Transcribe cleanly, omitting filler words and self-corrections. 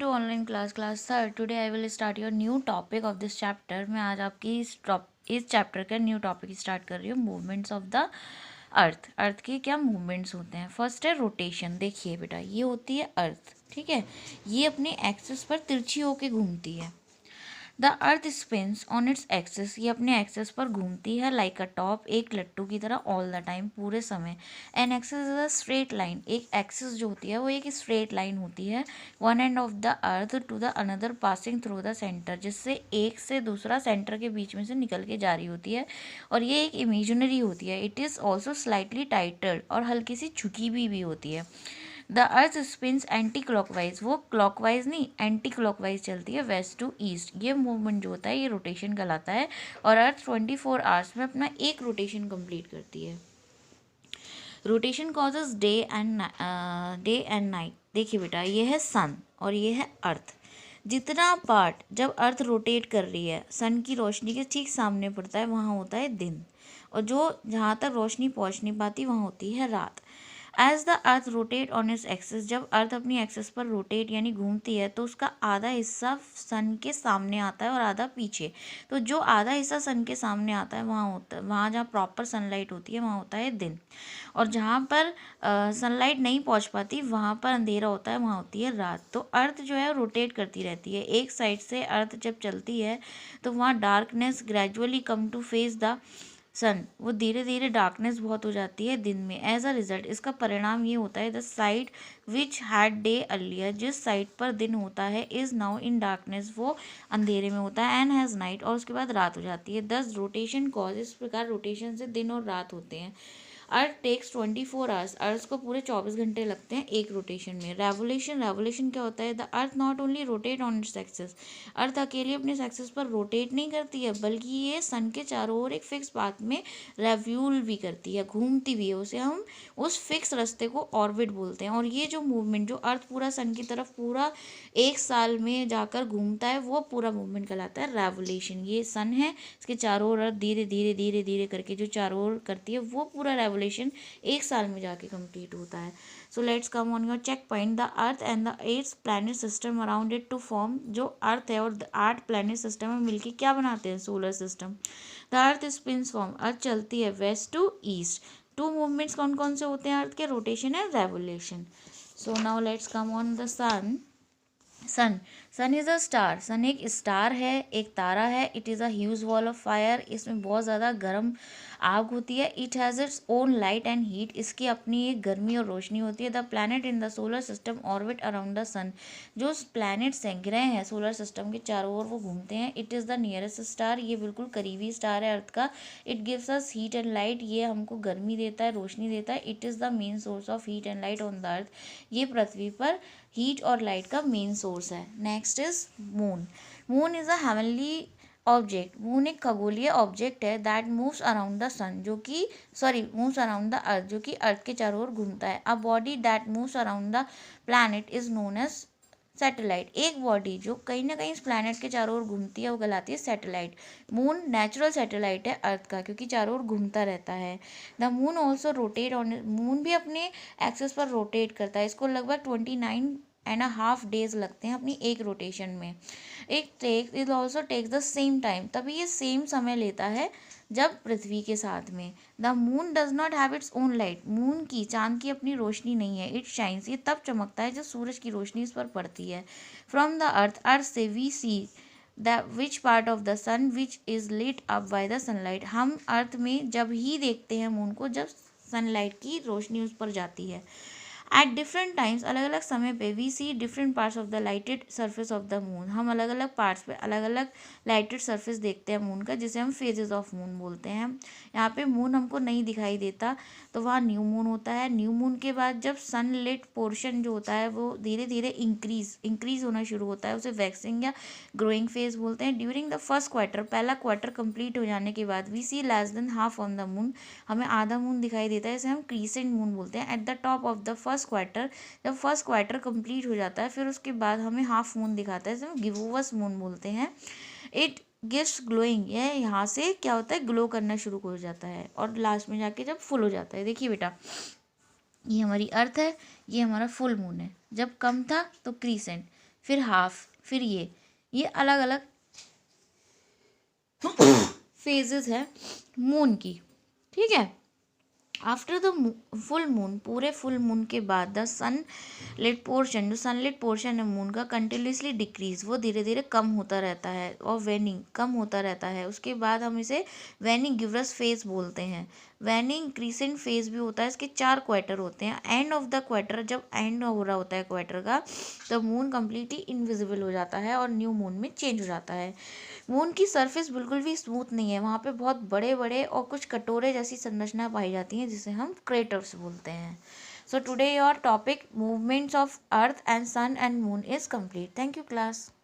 To online class sir. Today I will start your new topic of this chapter. मैं आज आपकी इस chapter का न्यू टॉपिक स्टार्ट कर रही हूँ, मूवमेंट्स ऑफ द अर्थ। अर्थ के क्या मूवमेंट्स होते हैं। फर्स्ट है रोटेशन। देखिए बेटा, ये होती है अर्थ, ठीक है। ये अपने एक्सिस पर तिरछी होके घूमती है। The earth spins on its axis. ये अपने एक्सिस पर घूमती है लाइक अ टॉप, एक लट्टू की तरह, ऑल द टाइम, पूरे समय। An axis is a straight line. एक एक्सिस जो होती है वो एक स्ट्रेट लाइन होती है। One end of the earth to the another passing through the centre, जिससे एक से दूसरा सेंटर के बीच में से निकल के जा रही होती है। और ये एक इमेजिनरी होती है। It is also slightly titled, और हल्की सी झुकी भी होती है। The earth spins anticlockwise. वो क्लॉकवाइज नहीं, एंटी क्लॉकवाइज चलती है, वेस्ट टू ईस्ट। ये मूवमेंट जो होता है ये रोटेशन कहलाता है। और अर्थ 24 आवर्स में अपना एक रोटेशन कंप्लीट करती है। Rotation causes day and night. देखिए बेटा, ये है सन और ये है अर्थ। जितना पार्ट जब अर्थ रोटेट कर रही है सन की रोशनी के ठीक सामने पड़ता है, वहाँ होता है दिन। और जो जहाँ तक रोशनी पहुँच नहीं पाती वहाँ होती है रात। As the earth rotate on its axis. जब अर्थ अपनी एक्सिस पर रोटेट यानी घूमती है तो उसका आधा हिस्सा सन के सामने आता है और आधा पीछे। तो जो आधा हिस्सा सन के सामने आता है वहाँ जहाँ प्रॉपर सनलाइट होती है वहाँ होता है दिन। और जहाँ पर सनलाइट नहीं पहुँच पाती वहाँ पर अंधेरा होता है, वहाँ होती है रात। तो अर्थ जो है रोटेट करती रहती है। एक साइड से अर्थ जब चलती है तो वहाँ darkness gradually come to face the sun. वो धीरे धीरे डार्कनेस बहुत हो जाती है दिन में। एज अ रिजल्ट इसका परिणाम ये होता है, the side which had day earlier, जिस साइड पर दिन होता है, इज नाउ इन डार्कनेस, वो अंधेरे में होता है। एंड हैज़ नाइट, और उसके बाद रात हो जाती है। दस रोटेशन कॉज, इस प्रकार रोटेशन से दिन और रात होते हैं। अर्थ टेक्स 24 आवर्स। अर्थ को पूरे 24 घंटे लगते हैं एक रोटेशन में। रेवोल्यूशन क्या होता है, the earth not only rotate on its axis. Earth अकेली अपने एक्सिस पर रोटेट नहीं करती है, बल्कि ये सन के चारों ओर एक फिक्स पाथ में रेव्यूल भी करती है, घूमती भी है। उसे हम उस फिक्स रास्ते को ऑर्बिट बोलते हैं। और ये जो मूवमेंट जो अर्थ पूरा सन की तरफ पूरा एक साल में जाकर घूमता है, वो पूरा मूवमेंट कहलाता है रेवोल्यूशन। ये सन है, इसके चारों ओर अर्थ धीरे धीरे धीरे धीरे करके जो चारों ओर करती है, वो पूरा रेवोल्यूशन एक साल में जाके कंप्लीट होता है। So let's come on your checkpoint. The earth and the 8 planet system around it to form. जो अर्थ है और 8 प्लैनेट सिस्टम में मिलके क्या बनाते हैं, solar system. The earth spins form. Earth चलती है west to east. Two movements कौन कौन से होते हैं अर्थ के, rotation and revolution. So now let's come on the sun. Sun is a star. Sun एक स्टार है, एक तारा है। It is a huge wall of fire. इसमें बहुत ज़्यादा गर्म आग होती है। It has its own light and heat. इसकी अपनी एक गर्मी और रोशनी होती है। The planet in the solar system orbit around the sun. जो प्लैनेट्स हैं, ग्रह हैं सोलर सिस्टम के चारों ओर, वो घूमते हैं। It is the nearest star. ये बिल्कुल करीबी स्टार है अर्थ का। It gives us heat and light. ये हमको गर्मी देता है, रोशनी देता है। It is the main source of heat and light on the earth. ये पृथ्वी पर हीट और लाइट का मेन सोर्स है। Next is moon. Moon is a heavenly object. Moon एक खगोलीय ऑब्जेक्ट है that moves around the sun, जो कि मूव्स अराउंड द अर्थ, जो कि अर्थ के चारों ओर घूमता है। A body that moves around the planet is known as satellite. एक बॉडी जो कहीं ना कहीं इस प्लैनेट के चारों ओर घूमती है वो कहलाती है सैटेलाइट। मून नेचुरल सैटेलाइट है अर्थ का, क्योंकि चारों ओर घूमता रहता है। The moon also rotate on. Moon भी अपने एक्सिस पर रोटेट करता है। इसको लगभग 29.5 डेज लगते हैं अपनी एक रोटेशन में। It also takes the same time. तभी ये सेम समय लेता है जब पृथ्वी के साथ में। The moon does not have it's own light. Moon की, चांद की अपनी रोशनी नहीं है। It shines. ये तब चमकता है जब सूरज की रोशनी इस पर पड़ती है। फ्रॉम द अर्थ, अर्थ से we see the which part of the sun which is lit up by the sunlight. हम अर्थ में जब ही देखते हैं मून को जब सनलाइट की रोशनी उस पर जाती है। एट डिफरेंट टाइम्स, अलग अलग समय पे, we see different parts of the lighted surface of the moon. हम अलग अलग पार्ट्स पे अलग अलग लाइटेड सर्फेस देखते हैं मून का, जिसे हम फेजेस ऑफ मून बोलते हैं। यहाँ पे मून हमको नहीं दिखाई देता तो वहाँ न्यू मून होता है। न्यू मून के बाद जब सनलिट पोर्शन जो होता है वो धीरे धीरे इंक्रीज होना शुरू होता है, उसे वैक्सिंग या ग्रोइंग फेज बोलते हैं। ड्यूरिंग द फर्स्ट क्वार्टर, पहला क्वार्टर कंप्लीट हो जाने के बाद, we see less than half on the moon. हमें आधा मून दिखाई देता है, इसे हम क्रीसेंट मून बोलते हैं। At the top of the first quarter, जब फर्स्ट क्वार्टर कंप्लीट हो जाता है फिर उसके बाद हमें हाफ मून दिखाता है, इसे हम गिवोवस मून बोलते हैं। It gives glowing. यह यहाँ से क्या होता है, ग्लो करना शुरू हो जाता है और लास्ट में जाके जब फुल हो जाता है। देखिए बेटा, ये हमारी अर्थ है, ये हमारा फुल मून है। जब कम था तो क्रीसेंट, फिर हाफ, फिर ये अलग अलग फेजेस है मून की, ठीक है। आफ्टर द फुल मून, पूरे फुल मून के बाद द सनलिट पोर्शन, जो सनलिट पोर्शन है मून का, कंटिन्यूसली डिक्रीज, वो धीरे धीरे कम होता रहता है, और वेनिंग, कम होता रहता है। उसके बाद हम इसे वेनिंग गिवरस फेज बोलते हैं। वेनिंग क्रीसेंट फेज भी होता है, इसके 4 क्वार्टर होते हैं। एंड ऑफ द क्वार्टर, जब एंड हो रहा होता है क्वार्टर का, तो मून कम्प्लीटली इनविजिबल हो जाता है और न्यू मून में चेंज हो जाता है। मून की सरफेस बिल्कुल भी स्मूथ नहीं है, वहाँ पे बहुत बड़े बड़े और कुछ कटोरे जैसी संरचना पाई जाती हैं, जिसे हम क्रेटर्स बोलते हैं। So today your topic movements of earth and sun and moon is complete. Thank you class.